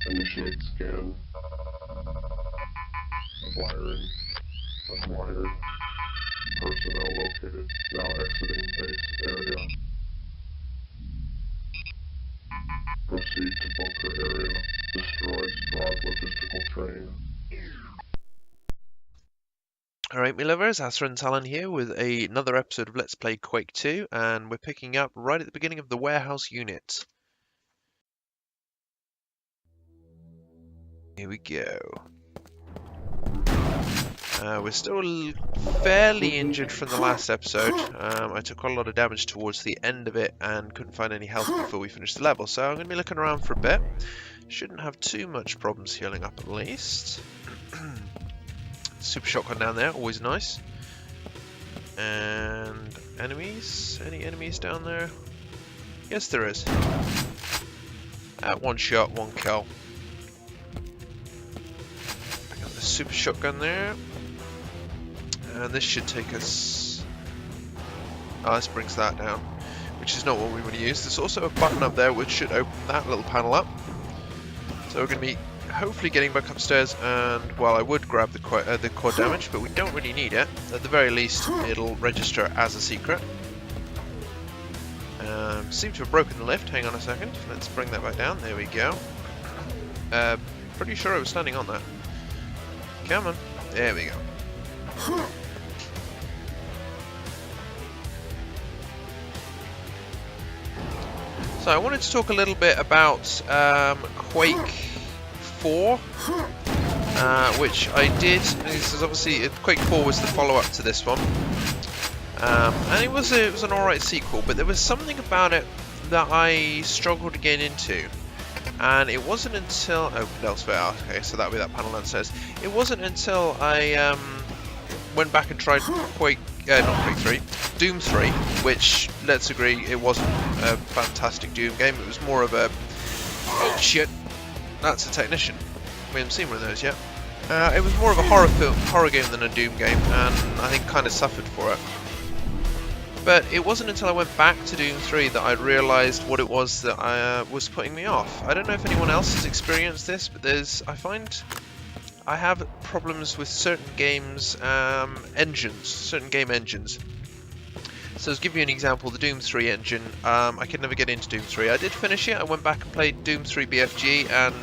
Initiate scan. Acquiring. Acquired. Personnel located. Now exiting base area. Proceed to bunker area. Destroy Strahd logistical train. Alright, me lovers, Athrun Talan here with another episode of Let's Play Quake II, and we're picking up right at the beginning of the warehouse unit. Here we go. We're still fairly injured from the last episode. I took quite a lot of damage towards the end of it and couldn't find any health before we finished the level, so I'm going to be looking around for a bit. Shouldn't have too much problems healing up at least. Super shotgun down there, always nice. And enemies? Any enemies down there? Yes, there is. One shot, one kill. Pick up the super shotgun there. And this should take us... Oh, this brings that down, which is not what we want to use. There's also a button up there which should open that little panel up. So we're going to be hopefully getting back upstairs, and well, I would grab the core damage, but we don't really need it. At the very least, it'll register as a secret. Seem to have broken the lift. Hang on a second. Let's bring that back down. There we go. Pretty sure I was standing on that. Come on. There we go. So I wanted to talk a little bit about Quake 4, which I did. This is obviously Quake 4 was the follow-up to this one, and it was an alright sequel. But there was something about it that I struggled to get into, and it wasn't until opened elsewhere. Okay, so that'll be that panel downstairs. It wasn't until I went back and tried not Quake 3, Doom 3, which, let's agree, it wasn't a fantastic Doom game. It was more of a, oh shit, that's a technician. We haven't seen one of those yet. It was more of a horror game than a Doom game, and I think kind of suffered for it. But it wasn't until I went back to Doom 3 that I realised what it was that was putting me off. I don't know if anyone else has experienced this, but I find I have problems with certain games, certain game engines. So to give you an example, the Doom 3 engine, I could never get into Doom 3. I did finish it. I went back and played Doom 3 BFG, and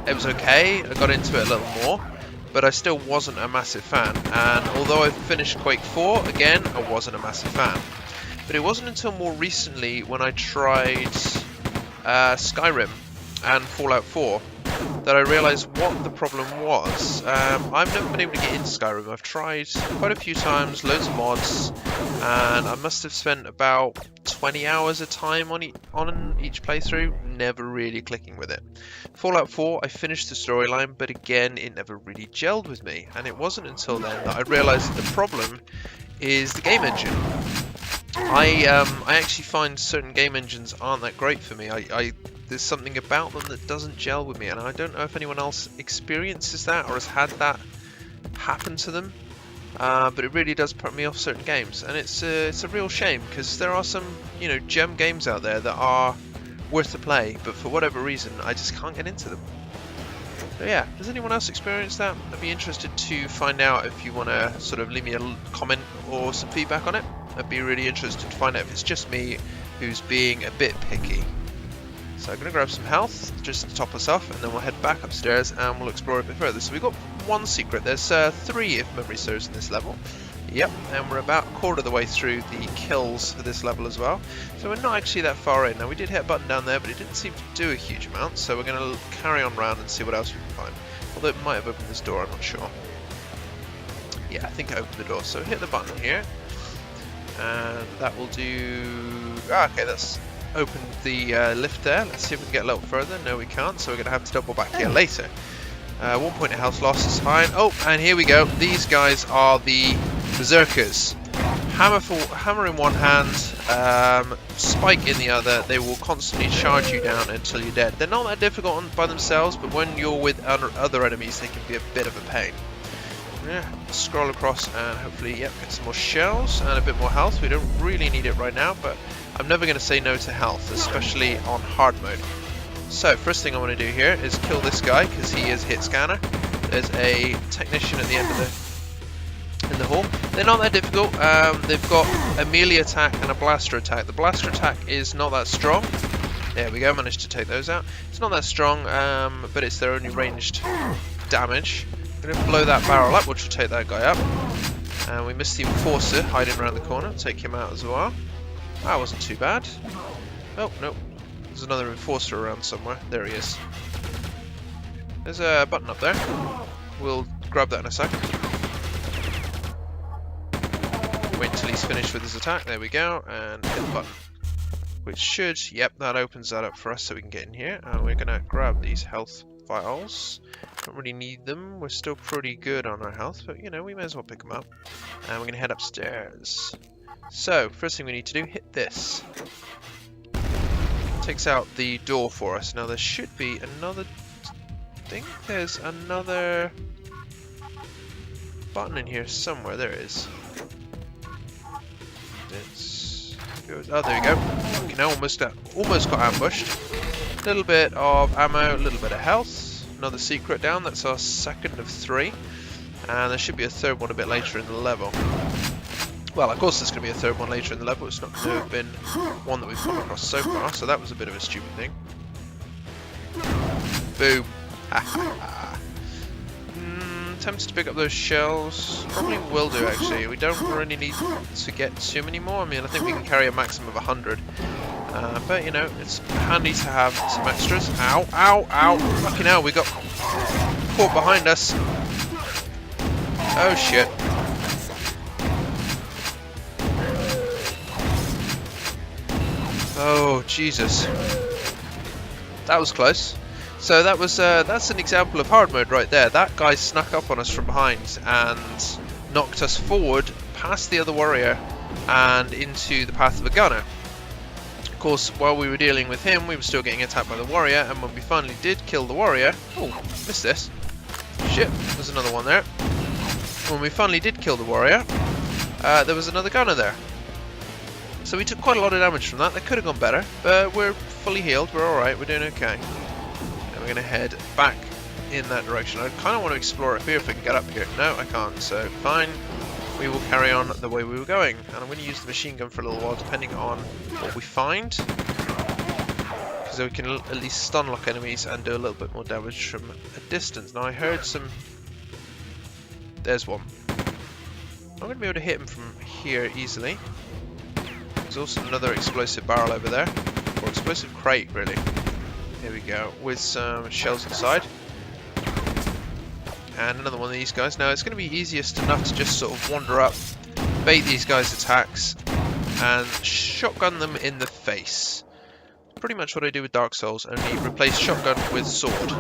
it was okay. I got into it a little more, but I still wasn't a massive fan. And although I finished Quake 4, again, I wasn't a massive fan. But it wasn't until more recently when I tried Skyrim and Fallout 4 that I realised what the problem was. I've never been able to get into Skyrim. I've tried quite a few times, loads of mods, and I must have spent about 20 hours a time on each playthrough, never really clicking with it. Fallout 4, I finished the storyline, but again, it never really gelled with me, and it wasn't until then that I realised that the problem is the game engine. I actually find certain game engines aren't that great for me. There's something about them that doesn't gel with me, and I don't know if anyone else experiences that or has had that happen to them. But it really does put me off certain games, and it's a real shame, because there are some, you know, gem games out there that are worth the play, but for whatever reason I just can't get into them. So yeah, does anyone else experience that? I'd be interested to find out. If you want to sort of leave me a comment or some feedback on it, I'd be really interested to find out if it's just me who's being a bit picky. So I'm going to grab some health just to top us off, and then we'll head back upstairs and we'll explore a bit further. So we've got one secret. There's 3 if memory serves in this level. Yep, and we're about a quarter of the way through the kills for this level as well. So we're not actually that far in. Now we did hit a button down there, but it didn't seem to do a huge amount. So we're going to carry on round and see what else we can find. Although it might have opened this door, I'm not sure. Yeah, I think I opened the door. So hit the button here. And that will do... okay, that's opened the lift there. Let's see if we can get a little further. No, we can't, so we're going to have to double back here later. 1 point of health loss is fine. Oh, and here we go. These guys are the Berserkers. Hammer in one hand, spike in the other. They will constantly charge you down until you're dead. They're not that difficult by themselves, but when you're with other enemies, they can be a bit of a pain. Yeah, scroll across and hopefully, yep, get some more shells and a bit more health. We don't really need it right now, but I'm never going to say no to health, especially on hard mode. So first thing I want to do here is kill this guy because he is a hit scanner. There's a technician at the end of the hall. They're not that difficult. They've got a melee attack and a blaster attack. The blaster attack is not that strong. There we go, managed to take those out. It's not that strong, but it's their only ranged damage. I'm going to blow that barrel up, which will take that guy up. And we missed the enforcer hiding around the corner. Take him out as well. That wasn't too bad. Oh, no. There's another enforcer around somewhere. There he is. There's a button up there. We'll grab that in a second. Wait until he's finished with his attack. There we go. And hit the button. Which should, yep, that opens that up for us so we can get in here. And we're going to grab these health vials. Don't really need them. We're still pretty good on our health, but you know, we may as well pick them up. And we're going to head upstairs. So, first thing we need to do, hit this. Takes out the door for us. Now there should be another... I think there's another button in here somewhere. There it is. Oh, there you go. Okay, now almost got ambushed. A little bit of ammo, a little bit of health. Another secret down. That's our second of 3. And there should be a third one a bit later in the level. Well, of course there's going to be a third one later in the level. It's not going to have been one that we've come across so far. So that was a bit of a stupid thing. Boom. Ha ha ha. Tempted to pick up those shells. Probably will do, actually. We don't really need to get too many more. I mean, I think we can carry a maximum of 100. But, you know, it's handy to have some extras. Ow, ow, ow. Fucking hell, we got caught behind us. Oh, shit. Oh, Jesus. That was close. So that was that's an example of hard mode right there. That guy snuck up on us from behind and knocked us forward past the other warrior and into the path of a gunner. Of course, while we were dealing with him, we were still getting attacked by the warrior, and when we finally did kill the warrior... Oh, missed this. Shit, there's another one there. When we finally did kill the warrior, there was another gunner there. So we took quite a lot of damage from that. That could have gone better, but we're fully healed. We're alright, we're doing okay. We're going to head back in that direction. I kind of want to explore up here if I can get up here. No, I can't, so fine. We will carry on the way we were going. And I'm going to use the machine gun for a little while, depending on what we find. Because we can at least stun lock enemies and do a little bit more damage from a distance. Now, I heard some... There's one. I'm going to be able to hit him from here easily. There's also another explosive barrel over there. Or explosive crate, really. Here we go, with some shells inside. And another one of these guys. Now, it's going to be easiest enough to just sort of wander up, bait these guys' attacks, and shotgun them in the face. Pretty much what I do with Dark Souls, only replace shotgun with sword.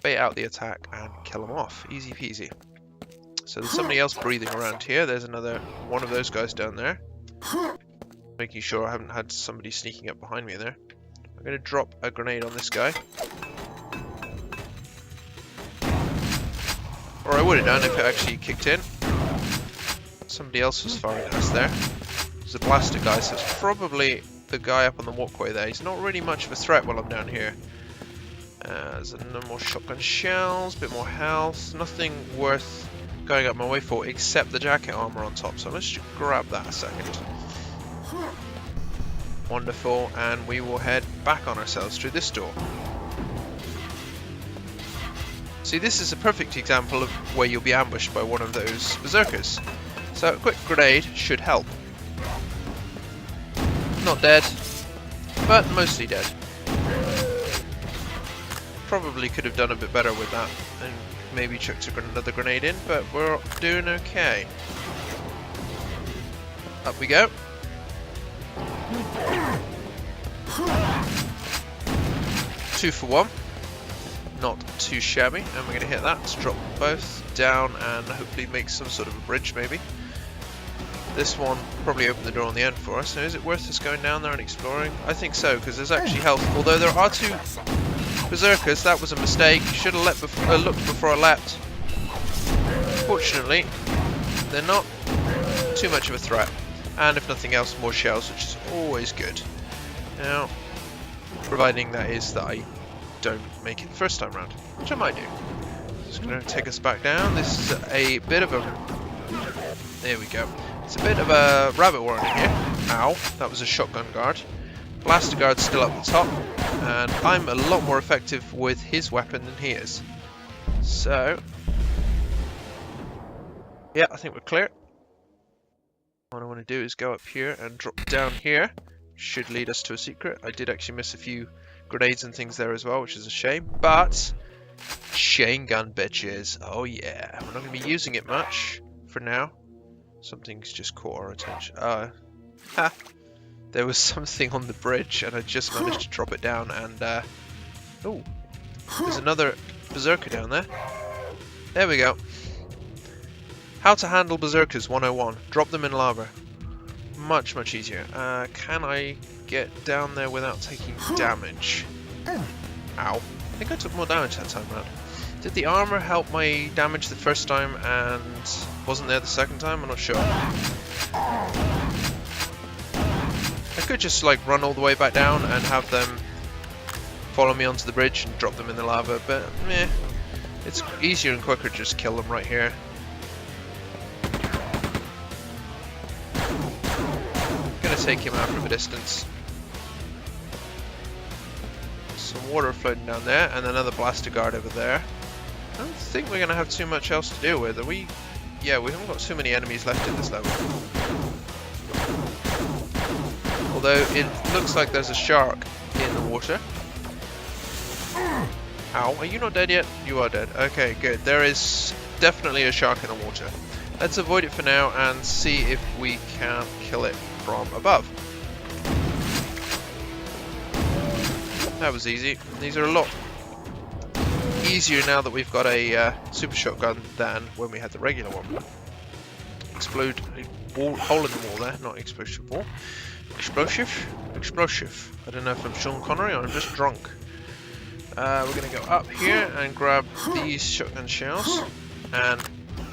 Bait out the attack and kill them off. Easy peasy. So there's somebody else breathing around here. There's another one of those guys down there. Making sure I haven't had somebody sneaking up behind me there. I'm going to drop a grenade on this guy. Or I would have done if it actually kicked in. Somebody else was firing at us there. There's a blaster guy, so it's probably the guy up on the walkway there. He's not really much of a threat while I'm down here. There's no more shotgun shells, a bit more health. Nothing worth going up my way for except the jacket armor on top. So let's just grab that a second. Wonderful, and we will head back on ourselves through this door. See, this is a perfect example of where you'll be ambushed by one of those berserkers. So a quick grenade should help. Not dead, but mostly dead. Probably could have done a bit better with that and maybe chucked another grenade in, but we're doing okay. Up we go. 2 for 1, not too shabby, and we're going to hit that. Let's drop both down and hopefully make some sort of a bridge maybe. This one probably opened the door on the end for us. Now, is it worth us going down there and exploring? I think so, because there's actually health. Although there are 2 berserkers, that was a mistake. Should have looked before I leapt. Fortunately, they're not too much of a threat. And if nothing else, more shells, which is always good. Now, Providing that is that I don't make it the first time round, which I might do. Just going to take us back down. This is a bit of a... There we go. It's a bit of a rabbit warren in here. Ow, that was a shotgun guard. Blaster guard's still up the top, and I'm a lot more effective with his weapon than he is. So, yeah, I think we're clear. What I want to do is go up here and drop down here. Should lead us to a secret. I did actually miss a few grenades and things there as well, which is a shame. But chain gun bitches. Oh yeah. We're not going to be using it much for now. Something's just caught our attention. Ha! There was something on the bridge and I just managed to drop it down and oh, there's another Berserker down there. There we go. How to handle Berserkers 101. Drop them in lava. Much, much easier. Can I get down there without taking damage? Ow. I think I took more damage that time around. Did the armor help my damage the first time and wasn't there the second time? I'm not sure. I could just like run all the way back down and have them follow me onto the bridge and drop them in the lava, but meh. It's easier and quicker to just kill them right here. Gonna take him out from a distance. Some water floating down there and another blaster guard over there. I don't think we're gonna have too much else to deal with. Yeah, we haven't got too many enemies left in this level. Although it looks like there's a shark in the water. Ow, are you not dead yet? You are dead. Okay, good. There is definitely a shark in the water. Let's avoid it for now and see if we can kill it from above. That was easy. These are a lot easier now that we've got a super shotgun than when we had the regular one. Explode a hole in the wall there, not explosive wall. Explosive? Explosive. I don't know if I'm Sean Connery or I'm just drunk. We're going to go up here and grab these shotgun shells and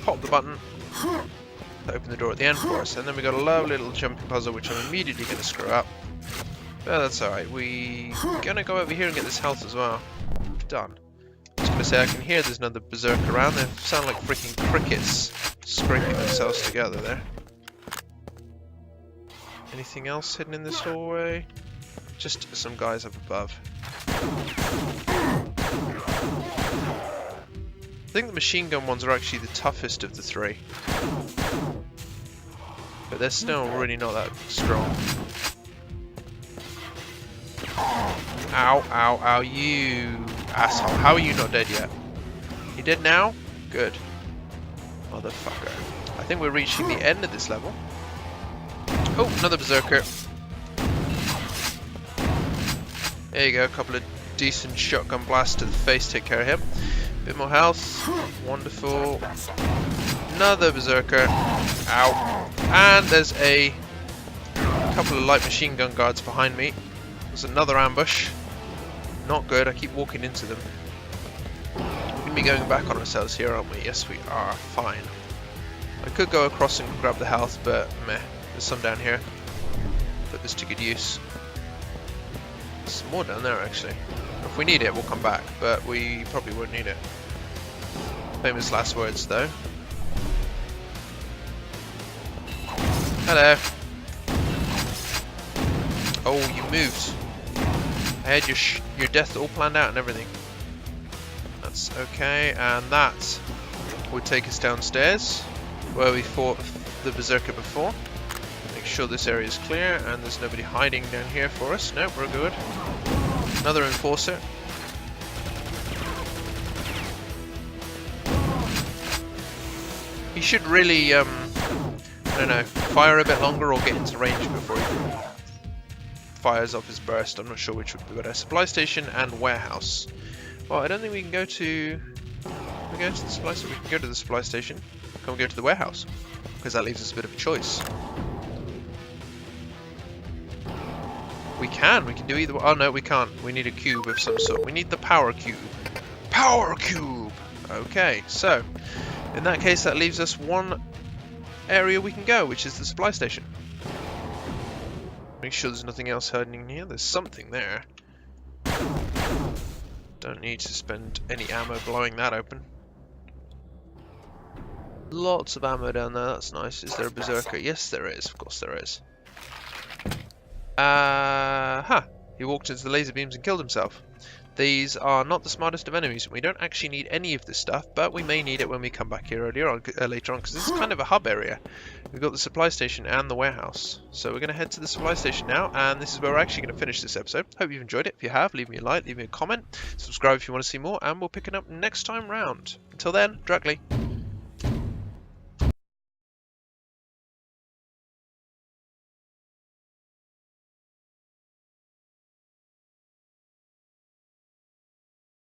pop the button to open the door at the end for us. And then we got a lovely little jumping puzzle which I'm immediately going to screw up. But that's alright. We're going to go over here and get this health as well. Done. I was going to say I can hear there's another berserker around. They sound like freaking crickets scraping themselves together there. Anything else hidden in this hallway? Just some guys up above. I think the machine gun ones are actually the toughest of the three. But they're still really not that strong. Ow, ow, ow, you asshole. How are you not dead yet? You dead now? Good. Motherfucker. I think we're reaching the end of this level. Oh, another berserker. There you go, a couple of decent shotgun blasts to the face, take care of him. Bit more health, wonderful. Another berserker. Ow. And there's a couple of light machine gun guards behind me. There's another ambush. Not good, I keep walking into them. We're going to be going back on ourselves here, aren't we? Yes, we are. Fine. I could go across and grab the health, but meh. There's some down here. Put this to good use. There's some more down there actually. If we need it, we'll come back, but we probably won't need it. Famous last words though. Hello. Oh, you moved. I had your death all planned out and everything. That's okay, and that would take us downstairs where we fought the berserker before. Make sure this area is clear and there's nobody hiding down here for us. Nope, we're good. Another enforcer. He should really, I don't know, fire a bit longer or get into range before he fires off his burst. I'm not sure which would be better. Supply station and warehouse. Well, I don't think we can go to... Can we go to the supply station? We can go to the supply station. Can we go to the warehouse? Because that leaves us a bit of a choice. We can do either. Oh no, we can't. We need a cube of some sort. We need the power cube. Power cube! Okay, so in that case that leaves us one area we can go, which is the supply station. Make sure there's nothing else hiding in here. There's something there. Don't need to spend any ammo blowing that open. Lots of ammo down there, that's nice. Is there a Berserker? Yes, there is. Of course there is. He walked into the laser beams and killed himself. These are not the smartest of enemies. We don't actually need any of this stuff, but we may need it when we come back here later on, because this is kind of a hub area. We've got the supply station and the warehouse. So we're going to head to the supply station now, and this is where we're actually going to finish this episode. Hope you've enjoyed it. If you have, leave me a like, leave me a comment, subscribe if you want to see more, and we'll pick it up next time round. Until then, Druckly.